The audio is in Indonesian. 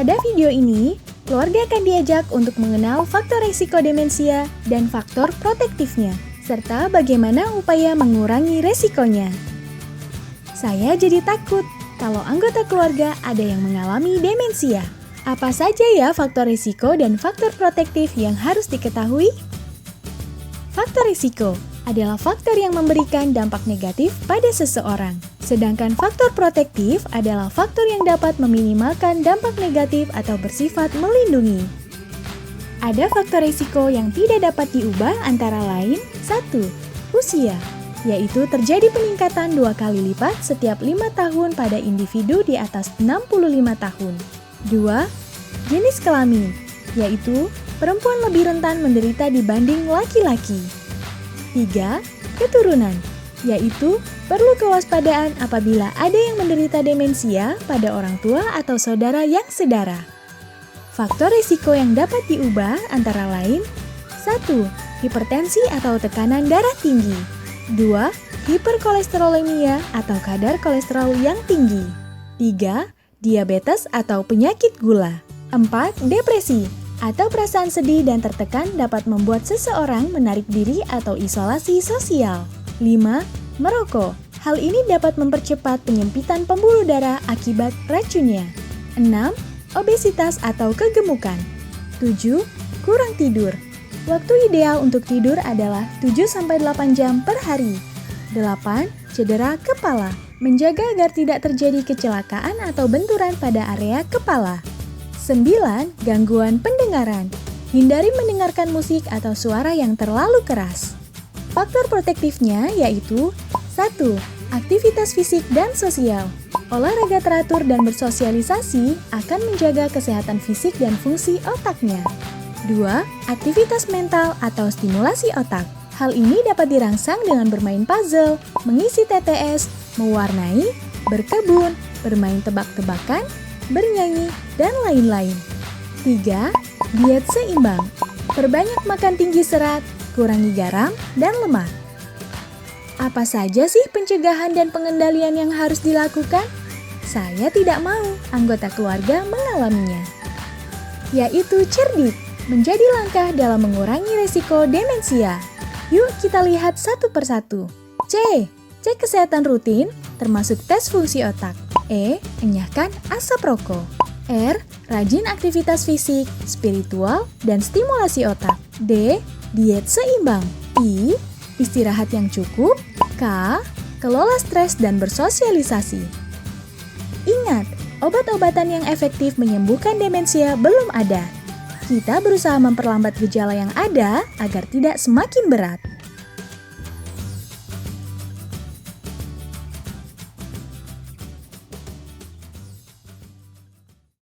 Pada video ini, keluarga akan diajak untuk mengenal faktor risiko demensia dan faktor protektifnya, serta bagaimana upaya mengurangi resikonya. Saya jadi takut kalau anggota keluarga ada yang mengalami demensia. Apa saja ya faktor risiko dan faktor protektif yang harus diketahui? Faktor risiko adalah faktor yang memberikan dampak negatif pada seseorang. Sedangkan faktor protektif adalah faktor yang dapat meminimalkan dampak negatif atau bersifat melindungi. Ada faktor risiko yang tidak dapat diubah antara lain 1. Usia, yaitu terjadi peningkatan 2 kali lipat setiap 5 tahun pada individu di atas 65 tahun. 2. Jenis kelamin, yaitu perempuan lebih rentan menderita dibanding laki-laki. 3. Keturunan, yaitu perlu kewaspadaan apabila ada yang menderita demensia pada orang tua atau saudara yang sedara. Faktor risiko yang dapat diubah antara lain 1. Hipertensi atau tekanan darah tinggi. 2. Hiperkolesterolemia atau kadar kolesterol yang tinggi. 3. Diabetes atau penyakit gula. 4. Depresi atau perasaan sedih dan tertekan dapat membuat seseorang menarik diri atau isolasi sosial. 5. Merokok. Hal ini dapat mempercepat penyempitan pembuluh darah akibat racunnya. 6. Obesitas atau kegemukan. 7. Kurang tidur. Waktu ideal untuk tidur adalah 7-8 jam per hari. 8. Cedera kepala. Menjaga agar tidak terjadi kecelakaan atau benturan pada area kepala. 9. Gangguan pendengaran. Hindari mendengarkan musik atau suara yang terlalu keras. Faktor protektifnya yaitu 1. Aktivitas fisik dan sosial. Olahraga teratur dan bersosialisasi akan menjaga kesehatan fisik dan fungsi otaknya. 2. Aktivitas mental atau stimulasi otak. Hal ini dapat dirangsang dengan bermain puzzle, mengisi TTS, mewarnai, berkebun, bermain tebak-tebakan, bernyanyi, dan lain-lain. 3. Diet seimbang. Perbanyak makan tinggi serat, kurangi garam, dan lemak. Apa saja sih pencegahan dan pengendalian yang harus dilakukan? Saya tidak mau anggota keluarga mengalaminya. Yaitu cerdik, menjadi langkah dalam mengurangi risiko demensia. Yuk kita lihat satu persatu. C. Cek kesehatan rutin, termasuk tes fungsi otak. E. Enyahkan asap rokok. R. Rajin aktivitas fisik, spiritual, dan stimulasi otak. D. Diet seimbang. I. Istirahat yang cukup. K. Kelola stres dan bersosialisasi. Ingat, obat-obatan yang efektif menyembuhkan demensia belum ada. Kita berusaha memperlambat gejala yang ada agar tidak semakin berat.